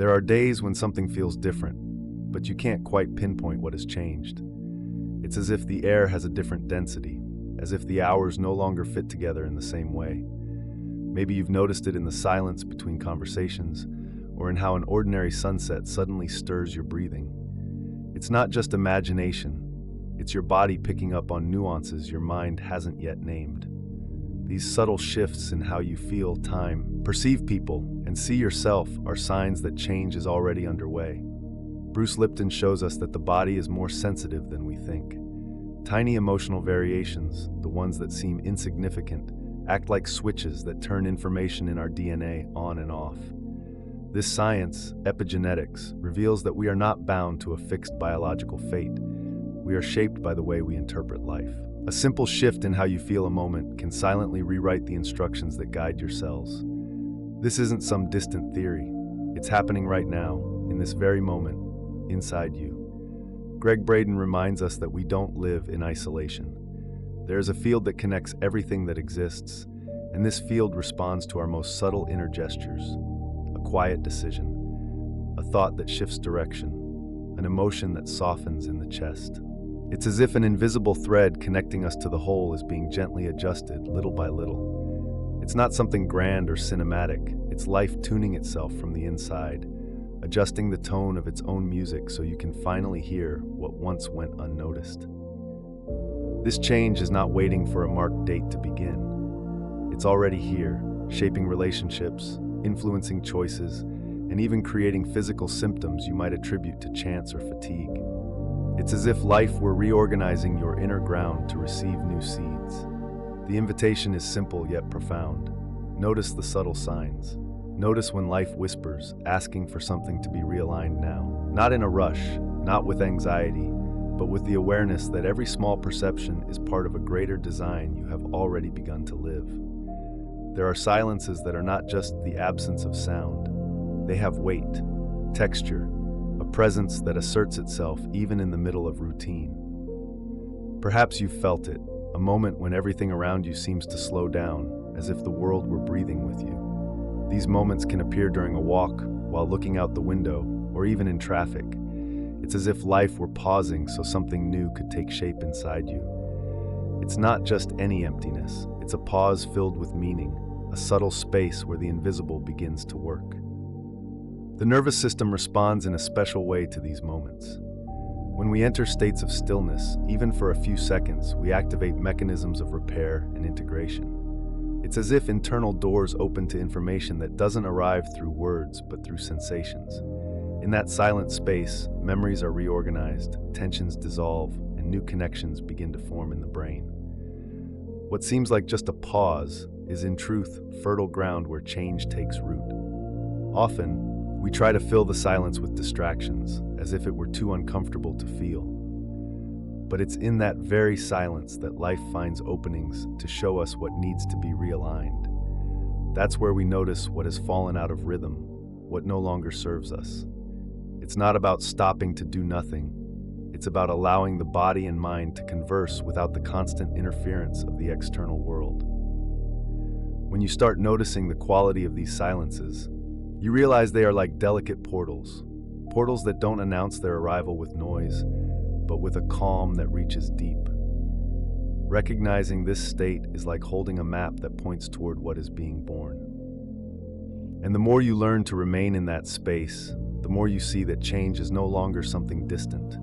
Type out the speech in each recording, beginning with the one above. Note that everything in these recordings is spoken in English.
There are days when something feels different, but you can't quite pinpoint what has changed. It's as if the air has a different density, as if the hours no longer fit together in the same way. Maybe you've noticed it in the silence between conversations, or in how an ordinary sunset suddenly stirs your breathing. It's not just imagination, it's your body picking up on nuances your mind hasn't yet named. These subtle shifts in how you feel time, perceive people, and see yourself are signs that change is already underway. Bruce Lipton shows us that the body is more sensitive than we think. Tiny emotional variations, the ones that seem insignificant, act like switches that turn information in our DNA on and off. This science, epigenetics, reveals that we are not bound to a fixed biological fate. We are shaped by the way we interpret life. A simple shift in how you feel a moment can silently rewrite the instructions that guide your cells. This isn't some distant theory. It's happening right now, in this very moment, inside you. Gregg Braden reminds us that we don't live in isolation. There is a field that connects everything that exists, and this field responds to our most subtle inner gestures. A quiet decision, a thought that shifts direction, an emotion that softens in the chest. It's as if an invisible thread connecting us to the whole is being gently adjusted, little by little. It's not something grand or cinematic, it's life tuning itself from the inside, adjusting the tone of its own music so you can finally hear what once went unnoticed. This change is not waiting for a marked date to begin. It's already here, shaping relationships, influencing choices, and even creating physical symptoms you might attribute to chance or fatigue. It's as if life were reorganizing your inner ground to receive new seeds. The invitation is simple yet profound. Notice the subtle signs. Notice when life whispers, asking for something to be realigned now. Not in a rush, not with anxiety, but with the awareness that every small perception is part of a greater design you have already begun to live. There are silences that are not just the absence of sound. They have weight, texture, a presence that asserts itself even in the middle of routine. Perhaps you've felt it, a moment when everything around you seems to slow down, as if the world were breathing with you. These moments can appear during a walk, while looking out the window, or even in traffic. It's as if life were pausing so something new could take shape inside you. It's not just any emptiness, it's a pause filled with meaning, a subtle space where the invisible begins to work. The nervous system responds in a special way to these moments. When we enter states of stillness, even for a few seconds, we activate mechanisms of repair and integration. It's as if internal doors open to information that doesn't arrive through words, but through sensations. In that silent space, memories are reorganized, tensions dissolve, and new connections begin to form in the brain. What seems like just a pause is in truth fertile ground where change takes root. Often, we try to fill the silence with distractions, as if it were too uncomfortable to feel. But it's in that very silence that life finds openings to show us what needs to be realigned. That's where we notice what has fallen out of rhythm, what no longer serves us. It's not about stopping to do nothing. It's about allowing the body and mind to converse without the constant interference of the external world. When you start noticing the quality of these silences, you realize they are like delicate portals that don't announce their arrival with noise, but with a calm that reaches deep. Recognizing this state is like holding a map that points toward what is being born. And the more you learn to remain in that space, the more you see that change is no longer something distant.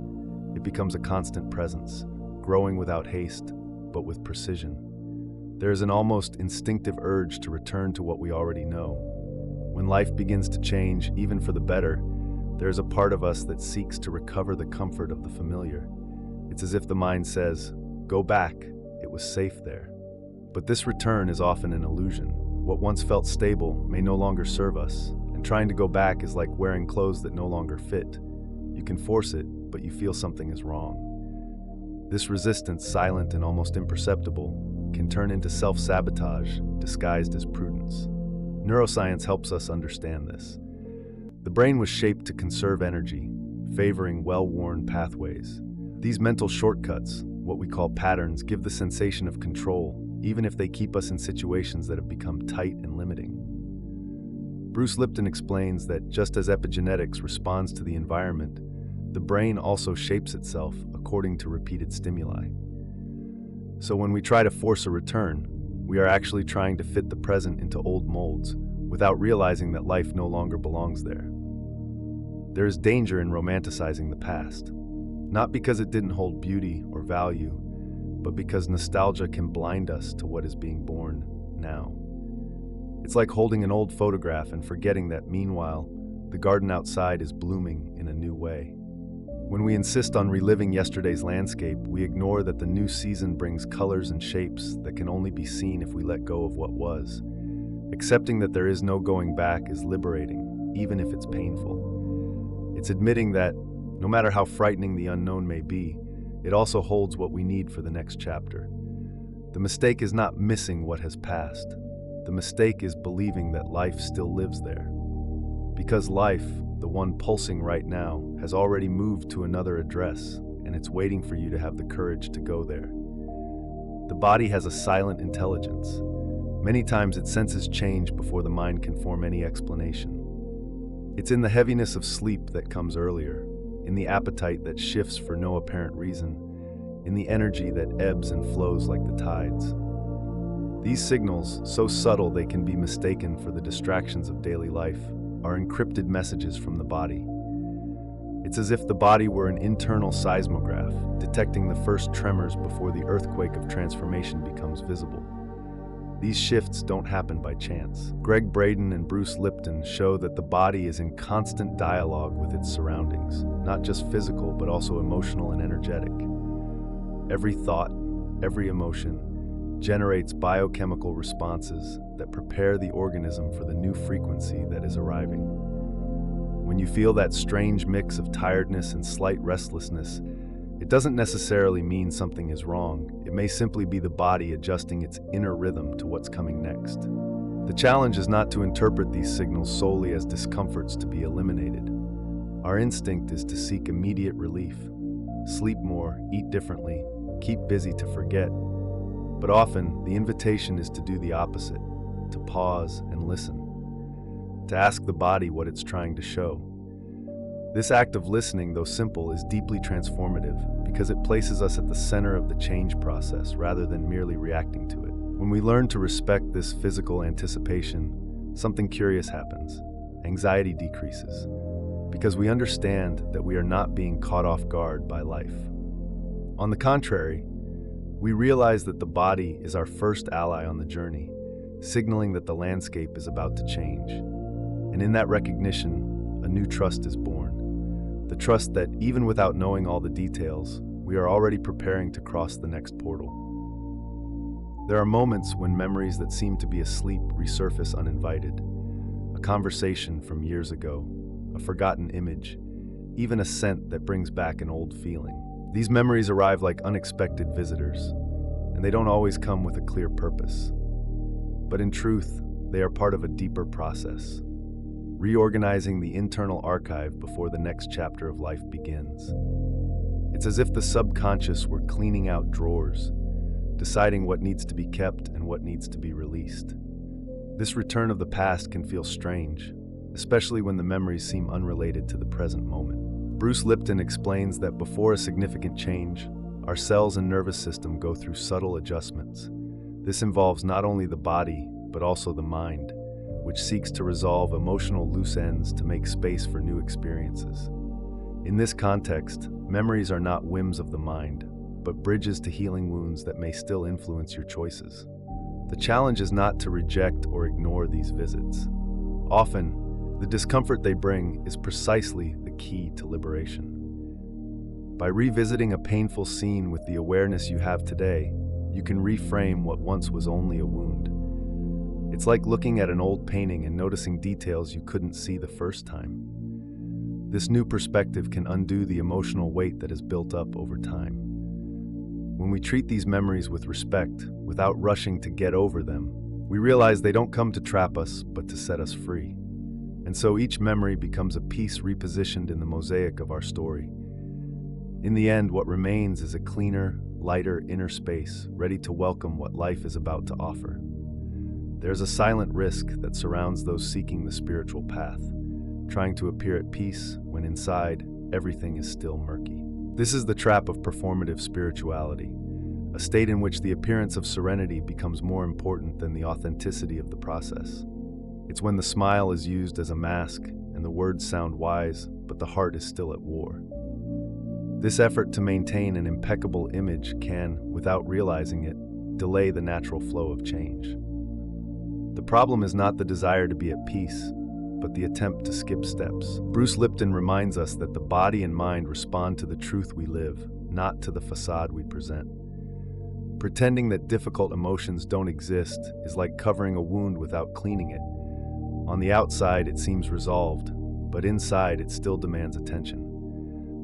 It becomes a constant presence, growing without haste, but with precision. There is an almost instinctive urge to return to what we already know. When life begins to change, even for the better, there is a part of us that seeks to recover the comfort of the familiar. It's as if the mind says, "Go back, it was safe there." But this return is often an illusion. What once felt stable may no longer serve us, and trying to go back is like wearing clothes that no longer fit. You can force it, but you feel something is wrong. This resistance, silent and almost imperceptible, can turn into self-sabotage, disguised as prudence. Neuroscience helps us understand this. The brain was shaped to conserve energy, favoring well-worn pathways. These mental shortcuts, what we call patterns, give the sensation of control, even if they keep us in situations that have become tight and limiting. Bruce Lipton explains that just as epigenetics responds to the environment, the brain also shapes itself according to repeated stimuli. So when we try to force a return, we are actually trying to fit the present into old molds without realizing that life no longer belongs there. There is danger in romanticizing the past, not because it didn't hold beauty or value, but because nostalgia can blind us to what is being born now. It's like holding an old photograph and forgetting that, meanwhile, the garden outside is blooming in a new way. When we insist on reliving yesterday's landscape, we ignore that the new season brings colors and shapes that can only be seen if we let go of what was. Accepting that there is no going back is liberating, even if it's painful. It's admitting that, no matter how frightening the unknown may be, it also holds what we need for the next chapter. The mistake is not missing what has passed. The mistake is believing that life still lives there. Because life, the one pulsing right now, has already moved to another address, and it's waiting for you to have the courage to go there. The body has a silent intelligence. Many times it senses change before the mind can form any explanation. It's in the heaviness of sleep that comes earlier, in the appetite that shifts for no apparent reason, in the energy that ebbs and flows like the tides. These signals, so subtle they can be mistaken for the distractions of daily life, are encrypted messages from the body. It's as if the body were an internal seismograph, detecting the first tremors before the earthquake of transformation becomes visible. These shifts don't happen by chance. Gregg Braden and Bruce Lipton show that the body is in constant dialogue with its surroundings, not just physical, but also emotional and energetic. Every thought, every emotion, generates biochemical responses that prepare the organism for the new frequency that is arriving. When you feel that strange mix of tiredness and slight restlessness, it doesn't necessarily mean something is wrong. It may simply be the body adjusting its inner rhythm to what's coming next. The challenge is not to interpret these signals solely as discomforts to be eliminated. Our instinct is to seek immediate relief. Sleep more, eat differently, keep busy to forget. But often, the invitation is to do the opposite, to pause and listen, to ask the body what it's trying to show. This act of listening, though simple, is deeply transformative because it places us at the center of the change process rather than merely reacting to it. When we learn to respect this physical anticipation, something curious happens. Anxiety decreases because we understand that we are not being caught off guard by life. On the contrary, we realize that the body is our first ally on the journey, signaling that the landscape is about to change. And in that recognition, a new trust is born. The trust that, even without knowing all the details, we are already preparing to cross the next portal. There are moments when memories that seem to be asleep resurface uninvited. A conversation from years ago, a forgotten image, even a scent that brings back an old feeling. These memories arrive like unexpected visitors, and they don't always come with a clear purpose. But in truth, they are part of a deeper process, reorganizing the internal archive before the next chapter of life begins. It's as if the subconscious were cleaning out drawers, deciding what needs to be kept and what needs to be released. This return of the past can feel strange, especially when the memories seem unrelated to the present moment. Bruce Lipton explains that before a significant change, our cells and nervous system go through subtle adjustments. This involves not only the body, but also the mind, which seeks to resolve emotional loose ends to make space for new experiences. In this context, memories are not whims of the mind, but bridges to healing wounds that may still influence your choices. The challenge is not to reject or ignore these visits. Often, the discomfort they bring is precisely the key to liberation. By revisiting a painful scene with the awareness you have today, you can reframe what once was only a wound. It's like looking at an old painting and noticing details you couldn't see the first time. This new perspective can undo the emotional weight that has built up over time. When we treat these memories with respect, without rushing to get over them, we realize they don't come to trap us, but to set us free. And so each memory becomes a piece repositioned in the mosaic of our story. In the end, what remains is a cleaner, lighter inner space, ready to welcome what life is about to offer. There's a silent risk that surrounds those seeking the spiritual path, trying to appear at peace when inside everything is still murky. This is the trap of performative spirituality, a state in which the appearance of serenity becomes more important than the authenticity of the process. It's when the smile is used as a mask and the words sound wise, but the heart is still at war. This effort to maintain an impeccable image can, without realizing it, delay the natural flow of change. The problem is not the desire to be at peace, but the attempt to skip steps. Bruce Lipton reminds us that the body and mind respond to the truth we live, not to the facade we present. Pretending that difficult emotions don't exist is like covering a wound without cleaning it. On the outside, it seems resolved, but inside, it still demands attention.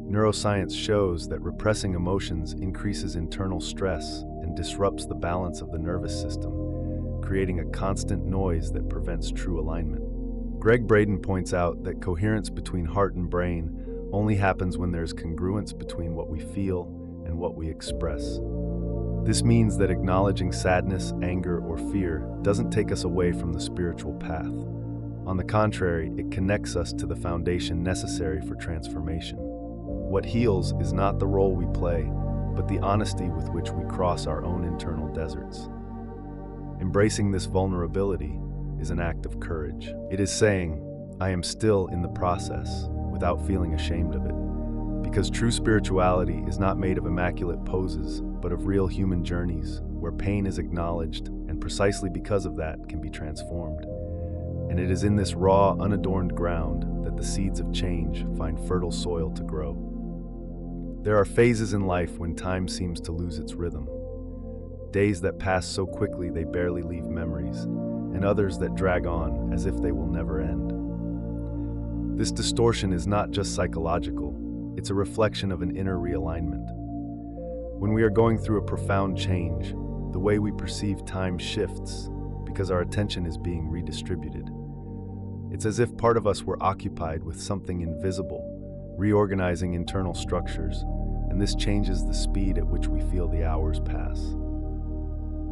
Neuroscience shows that repressing emotions increases internal stress and disrupts the balance of the nervous system, creating a constant noise that prevents true alignment. Gregg Braden points out that coherence between heart and brain only happens when there's congruence between what we feel and what we express. This means that acknowledging sadness, anger, or fear doesn't take us away from the spiritual path. On the contrary, it connects us to the foundation necessary for transformation. What heals is not the role we play, but the honesty with which we cross our own internal deserts. Embracing this vulnerability is an act of courage. It is saying, I am still in the process, without feeling ashamed of it. Because true spirituality is not made of immaculate poses, but of real human journeys, where pain is acknowledged, and precisely because of that can be transformed. And it is in this raw, unadorned ground that the seeds of change find fertile soil to grow. There are phases in life when time seems to lose its rhythm. Days that pass so quickly they barely leave memories, and others that drag on as if they will never end. This distortion is not just psychological, it's a reflection of an inner realignment. When we are going through a profound change, the way we perceive time shifts because our attention is being redistributed. It's as if part of us were occupied with something invisible, reorganizing internal structures, and this changes the speed at which we feel the hours pass.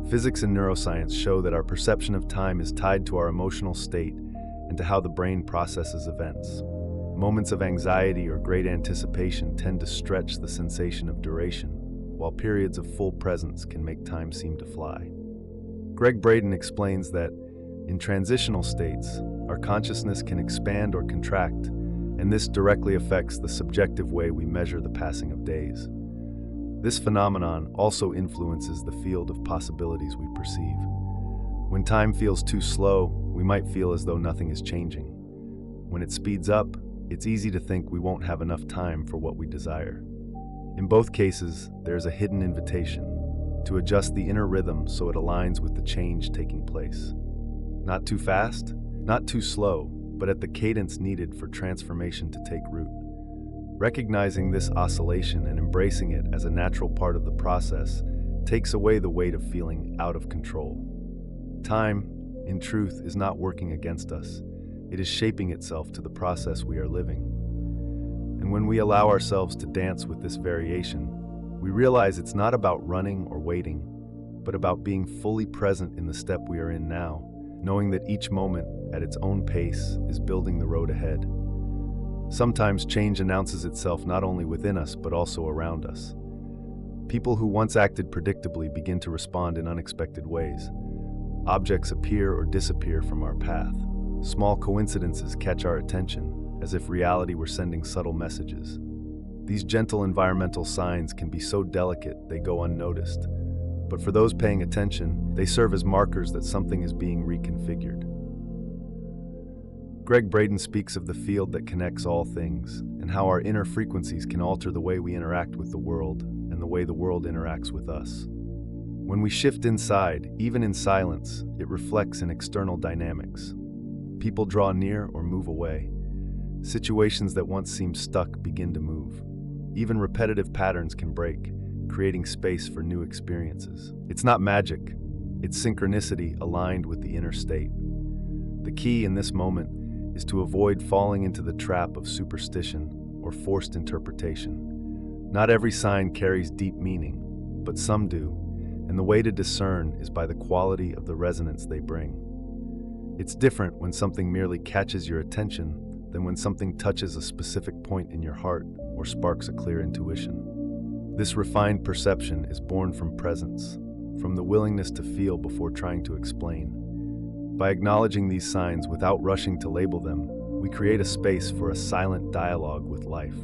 Physics and neuroscience show that our perception of time is tied to our emotional state and to how the brain processes events. Moments of anxiety or great anticipation tend to stretch the sensation of duration, while periods of full presence can make time seem to fly. Gregg Braden explains that, in transitional states, our consciousness can expand or contract, and this directly affects the subjective way we measure the passing of days. This phenomenon also influences the field of possibilities we perceive. When time feels too slow, we might feel as though nothing is changing. When it speeds up, it's easy to think we won't have enough time for what we desire. In both cases, there's a hidden invitation to adjust the inner rhythm so it aligns with the change taking place. Not too fast, not too slow, but at the cadence needed for transformation to take root. Recognizing this oscillation and embracing it as a natural part of the process takes away the weight of feeling out of control. Time, in truth, is not working against us. It is shaping itself to the process we are living. And when we allow ourselves to dance with this variation, we realize it's not about running or waiting, but about being fully present in the step we are in now, knowing that each moment, at its own pace, is building the road ahead. Sometimes change announces itself not only within us, but also around us. People who once acted predictably begin to respond in unexpected ways. Objects appear or disappear from our path. Small coincidences catch our attention, as if reality were sending subtle messages. These gentle environmental signs can be so delicate they go unnoticed, but for those paying attention, they serve as markers that something is being reconfigured. Gregg Braden speaks of the field that connects all things, and how our inner frequencies can alter the way we interact with the world and the way the world interacts with us. When we shift inside, even in silence, it reflects in external dynamics. People draw near or move away. Situations that once seemed stuck begin to move. Even repetitive patterns can break, creating space for new experiences. It's not magic, it's synchronicity aligned with the inner state. The key in this moment is to avoid falling into the trap of superstition or forced interpretation. Not every sign carries deep meaning, but some do, and the way to discern is by the quality of the resonance they bring. It's different when something merely catches your attention than when something touches a specific point in your heart or sparks a clear intuition. This refined perception is born from presence, from the willingness to feel before trying to explain. By acknowledging these signs without rushing to label them, we create a space for a silent dialogue with life.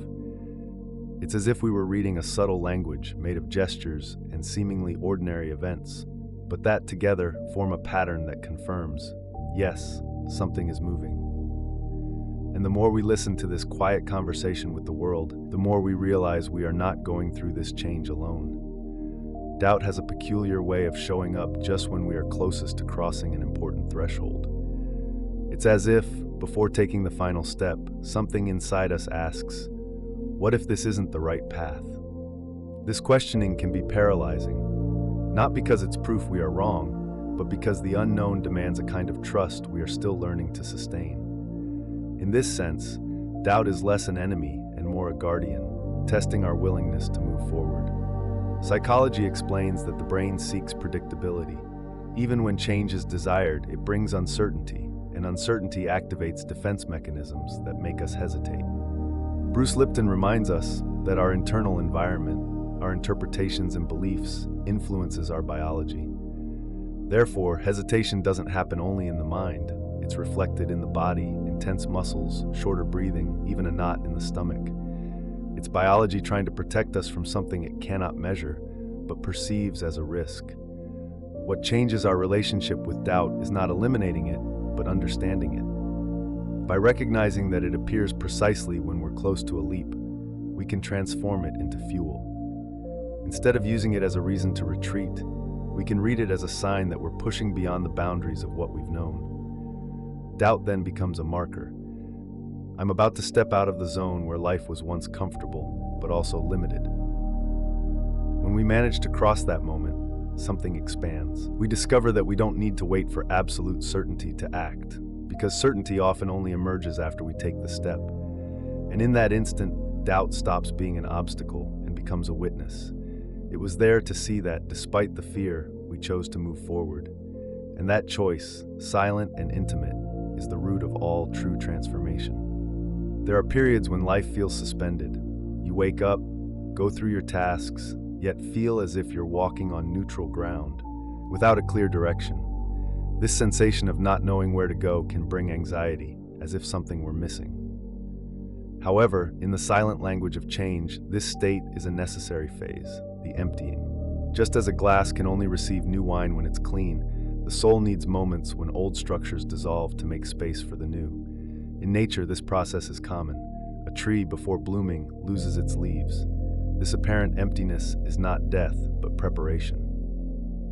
It's as if we were reading a subtle language made of gestures and seemingly ordinary events, but that together form a pattern that confirms, yes, something is moving. And the more we listen to this quiet conversation with the world, the more we realize we are not going through this change alone. Doubt has a peculiar way of showing up just when we are closest to crossing an important threshold. It's as if, before taking the final step, something inside us asks, what if this isn't the right path? This questioning can be paralyzing, not because it's proof we are wrong, but because the unknown demands a kind of trust we are still learning to sustain. In this sense, doubt is less an enemy and more a guardian, testing our willingness to move forward. Psychology explains that the brain seeks predictability. Even when change is desired, it brings uncertainty, and uncertainty activates defense mechanisms that make us hesitate. Bruce Lipton reminds us that our internal environment, our interpretations and beliefs, influences our biology. Therefore, hesitation doesn't happen only in the mind. It's reflected in the body, in tense muscles, shorter breathing, even a knot in the stomach. It's biology trying to protect us from something it cannot measure, but perceives as a risk. What changes our relationship with doubt is not eliminating it, but understanding it. By recognizing that it appears precisely when we're close to a leap, we can transform it into fuel. Instead of using it as a reason to retreat, we can read it as a sign that we're pushing beyond the boundaries of what we've known. Doubt then becomes a marker. I'm about to step out of the zone where life was once comfortable, but also limited. When we manage to cross that moment, something expands. We discover that we don't need to wait for absolute certainty to act, because certainty often only emerges after we take the step. And in that instant, doubt stops being an obstacle and becomes a witness. It was there to see that, despite the fear, we chose to move forward. And that choice, silent and intimate, is the root of all true transformation. There are periods when life feels suspended. You wake up, go through your tasks, yet feel as if you're walking on neutral ground, without a clear direction. This sensation of not knowing where to go can bring anxiety, as if something were missing. However, in the silent language of change, this state is a necessary phase, the emptying. Just as a glass can only receive new wine when it's clean, the soul needs moments when old structures dissolve to make space for the new. In nature, this process is common. A tree, before blooming, loses its leaves. This apparent emptiness is not death, but preparation.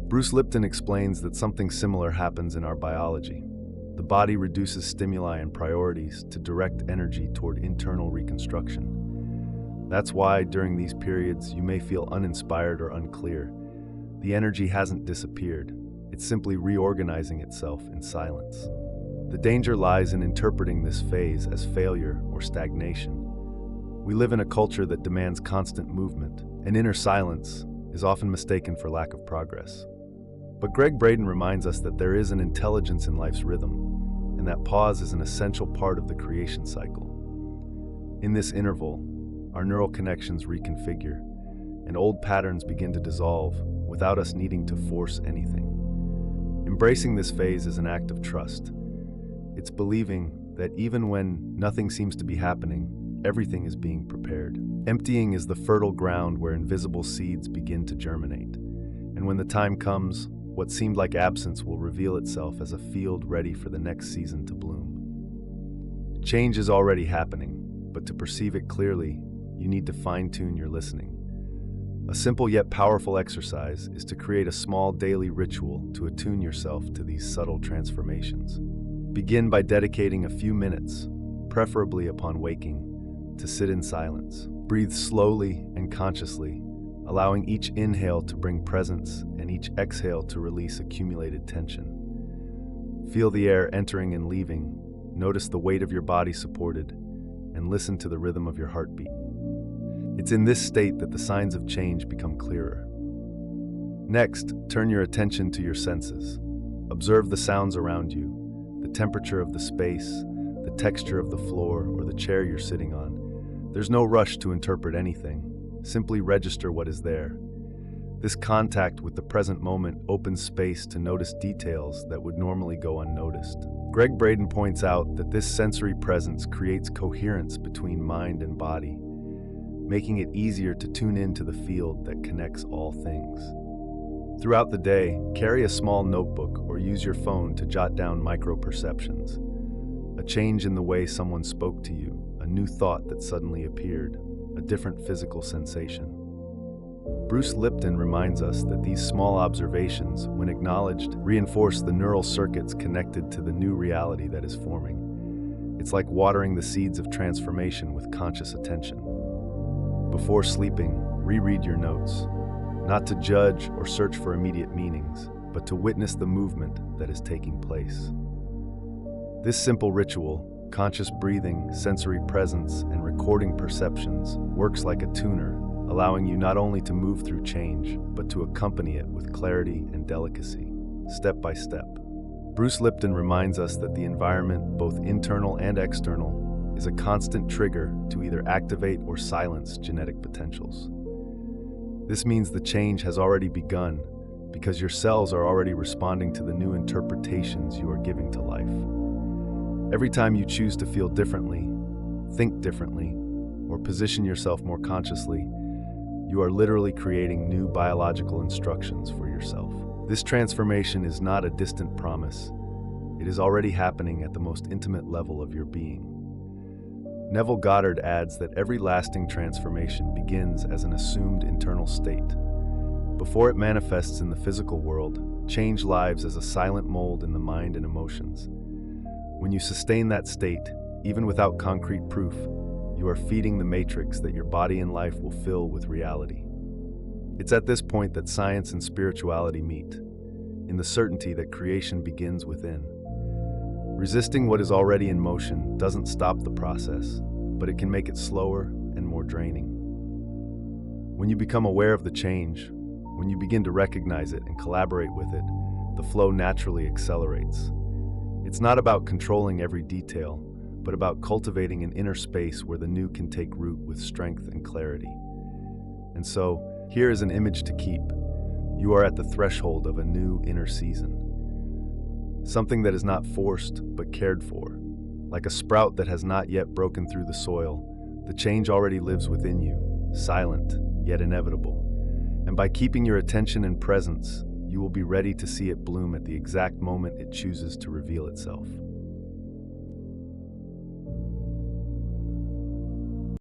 Bruce Lipton explains that something similar happens in our biology. The body reduces stimuli and priorities to direct energy toward internal reconstruction. That's why, during these periods, you may feel uninspired or unclear. The energy hasn't disappeared. It's simply reorganizing itself in silence. The danger lies in interpreting this phase as failure or stagnation. We live in a culture that demands constant movement, and inner silence is often mistaken for lack of progress. But Gregg Braden reminds us that there is an intelligence in life's rhythm, and that pause is an essential part of the creation cycle. In this interval, our neural connections reconfigure, and old patterns begin to dissolve without us needing to force anything. Embracing this phase is an act of trust. It's believing that even when nothing seems to be happening, everything is being prepared. Emptying is the fertile ground where invisible seeds begin to germinate. And when the time comes, what seemed like absence will reveal itself as a field ready for the next season to bloom. Change is already happening, but to perceive it clearly, you need to fine-tune your listening. A simple yet powerful exercise is to create a small daily ritual to attune yourself to these subtle transformations. Begin by dedicating a few minutes, preferably upon waking, to sit in silence. Breathe slowly and consciously, allowing each inhale to bring presence and each exhale to release accumulated tension. Feel the air entering and leaving, notice the weight of your body supported, and listen to the rhythm of your heartbeat. It's in this state that the signs of change become clearer. Next, turn your attention to your senses. Observe the sounds around you, the temperature of the space, the texture of the floor, or the chair you're sitting on. There's no rush to interpret anything. Simply register what is there. This contact with the present moment opens space to notice details that would normally go unnoticed. Gregg Braden points out that this sensory presence creates coherence between mind and body, making it easier to tune into the field that connects all things. Throughout the day, carry a small notebook or use your phone to jot down micro-perceptions. A change in the way someone spoke to you, a new thought that suddenly appeared, a different physical sensation. Bruce Lipton reminds us that these small observations, when acknowledged, reinforce the neural circuits connected to the new reality that is forming. It's like watering the seeds of transformation with conscious attention. Before sleeping, reread your notes, not to judge or search for immediate meanings, but to witness the movement that is taking place. This simple ritual, conscious breathing, sensory presence, and recording perceptions, works like a tuner, allowing you not only to move through change, but to accompany it with clarity and delicacy, step by step. Bruce Lipton reminds us that the environment, both internal and external, is a constant trigger to either activate or silence genetic potentials. This means the change has already begun because your cells are already responding to the new interpretations you are giving to life. Every time you choose to feel differently, think differently, or position yourself more consciously, you are literally creating new biological instructions for yourself. This transformation is not a distant promise. It is already happening at the most intimate level of your being. Neville Goddard adds that every lasting transformation begins as an assumed internal state. Before it manifests in the physical world, change lives as a silent mold in the mind and emotions. When you sustain that state, even without concrete proof, you are feeding the matrix that your body and life will fill with reality. It's at this point that science and spirituality meet, in the certainty that creation begins within. Resisting what is already in motion doesn't stop the process, but it can make it slower and more draining. When you become aware of the change, when you begin to recognize it and collaborate with it, the flow naturally accelerates. It's not about controlling every detail, but about cultivating an inner space where the new can take root with strength and clarity. And so, here is an image to keep. You are at the threshold of a new inner season. Something that is not forced, but cared for. Like a sprout that has not yet broken through the soil, the change already lives within you, silent, yet inevitable. And by keeping your attention and presence, you will be ready to see it bloom at the exact moment it chooses to reveal itself.